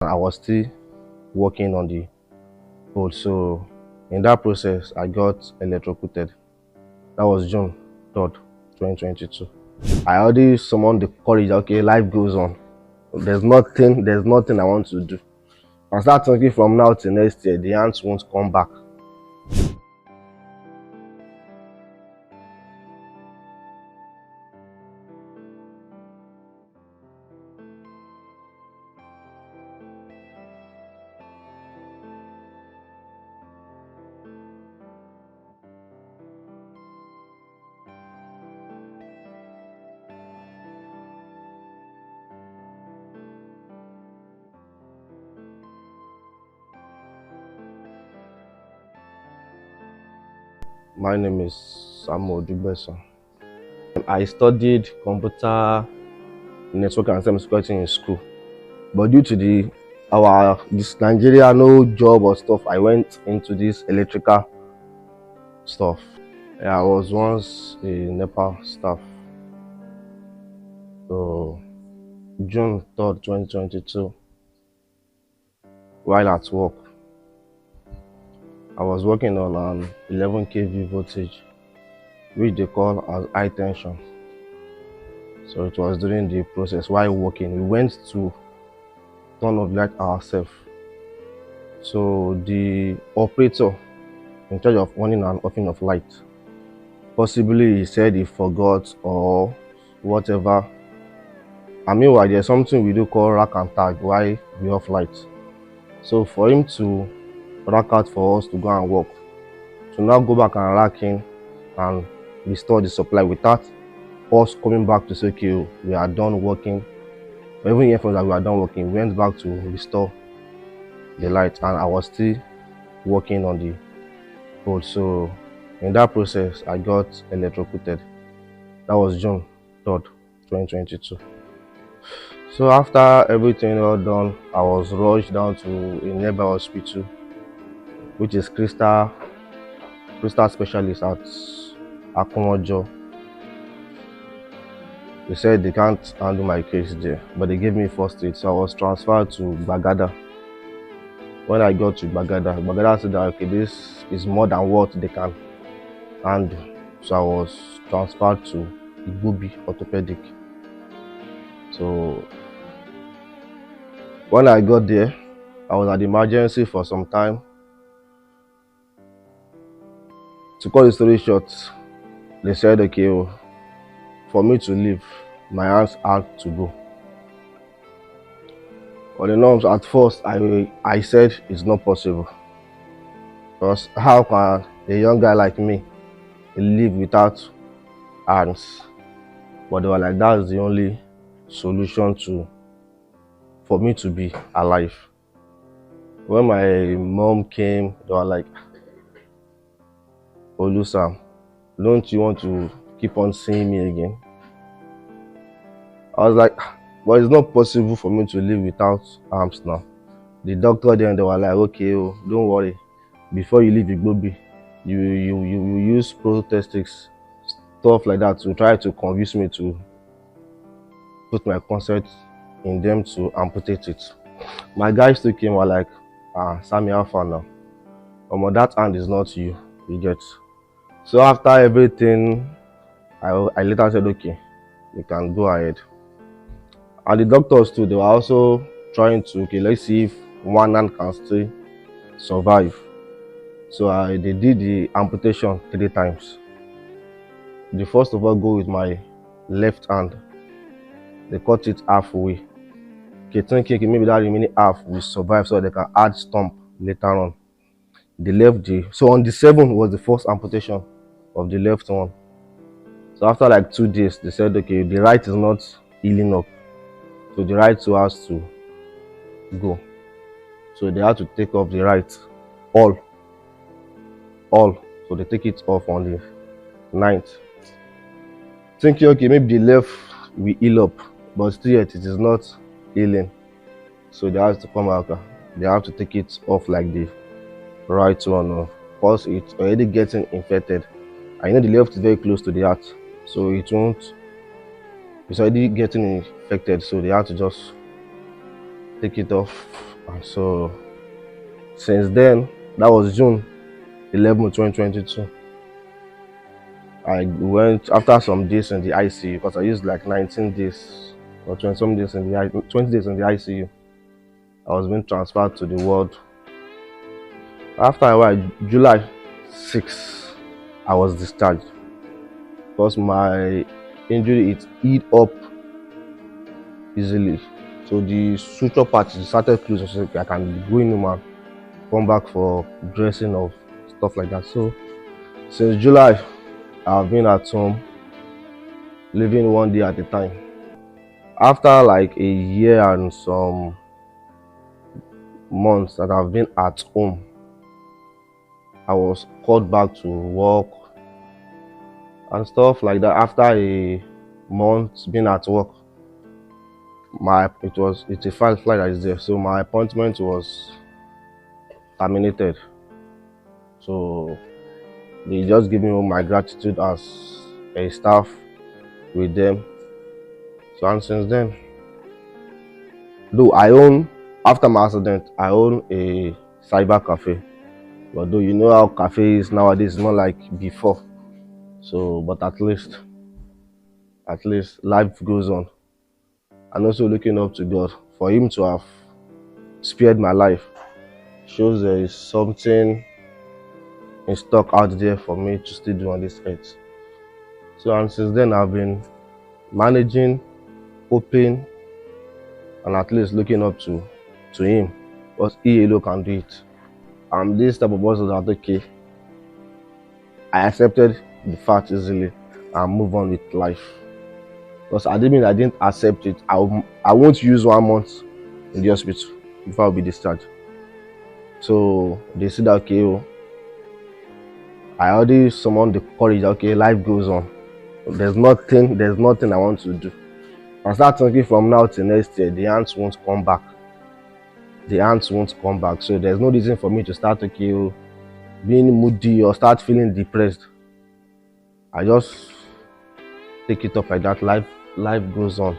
I was still working on the pole. So in that process, I got electrocuted. That was June 3rd, 2022. I already summoned the courage. Okay, life goes on. There's nothing I want to do. I start thinking from now till next year, the ants won't come back. My name is Samuel Dugbeson. I studied computer network and cybersecurity in school, but due to this Nigeria no job or stuff, I went into this electrical stuff. Yeah, I was once a NEPA staff. So June 3rd, 2022, while at work, I was working on an 11 kV voltage, which they call as high tension. So it was during the process while working, we went to turn off light ourselves. So the operator in charge of on and offing of light, possibly he said he forgot or whatever. I mean, why there's something we do call rack and tag while we off light. So for him to rack out for us to go and work, to now go back and rack in and restore the supply without us coming back to say, okay, we are done working, or even hear from that we are done working, we went back to restore the light, and I was still working on the pole. So in that process, I got electrocuted. That was June 3rd, 2022. So after everything all done, I was rushed down to a nearby hospital, which is Crystal Specialist at Akomojo. They said they can't handle my case there, but they gave me first aid, so I was transferred to Bagada. When I got to Bagada said that okay, this is more than what they can handle. So I was transferred to Igbobi Orthopedic. So when I got there, I was at the emergency for some time. To cut the story short, they said okay, for me to leave, my hands had to go. But the norms at first, I said it's not possible. Because how can a young guy like me live without hands? But they were like, that's the only solution for me to be alive. When my mom came, they were like, Olusa, don't you want to keep on seeing me again? I was like, but it's not possible for me to live without arms now. The doctor then, they were like, okay, don't worry. Before you leave Igbobi, you use prosthetics, stuff like that, to try to convince me to put my consent in them to amputate it. My guys still came, were like, Sammy, how far now? That hand is not you get. So after everything, I later said, okay, you can go ahead. And the doctors too, they were also trying to, okay, let's see if one hand can still survive. So they did the amputation 3 times. They first of all go with my left hand. They cut it halfway. Okay, thinking maybe that remaining half will survive so they can add stump later on. They left so on the 7th was the first amputation of the left one. So after like 2 days, they said, okay, the right is not healing up. So the right two has to go. So they had to take off the right, all. So they take it off on the 9th. Thinking, okay, maybe the left will heal up, but still yet it is not healing. So they have to come out. They have to take it off like the right one, because it's already getting infected. I know the left is very close to the heart, so it won't. It's already getting infected, so they have to just take it off. And so since then, that was June 11, 2022. I went after some days in the ICU because I used like 19 days or 20 some days in the 20 days in the ICU. I was being transferred to the ward. After a while, July 6, I was discharged because my injury it healed up easily. So the suture part started closing, so I can go in and come back for dressing of stuff like that. So since July, I've been at home, living one day at a time. After like a year and some months that I've been at home, I was called back to work and stuff like that. After a month being at work, it's a flight that is there, so my appointment was terminated. So they just give me my gratitude as a staff with them. So and since then, though after my accident, I own a cyber cafe. But though you know how cafe is nowadays, not like before. So, but at least life goes on. And also looking up to God for Him to have spared my life shows there is something in stock out there for me to still do on this earth. So and since then I've been managing, hoping, and at least looking up to Him, because He alone can do it. I'm this type of person that okay, I accepted the fact easily and move on with life. Because I didn't accept it, I won't use 1 month in the hospital before I'll be discharged. So they said okay, I already summoned the courage. Okay, life goes on. There's nothing I want to do. I start thinking from now till next year, the ants won't come back. So there's no reason for me to start being moody or start feeling depressed. I just take it up like that. Life goes on.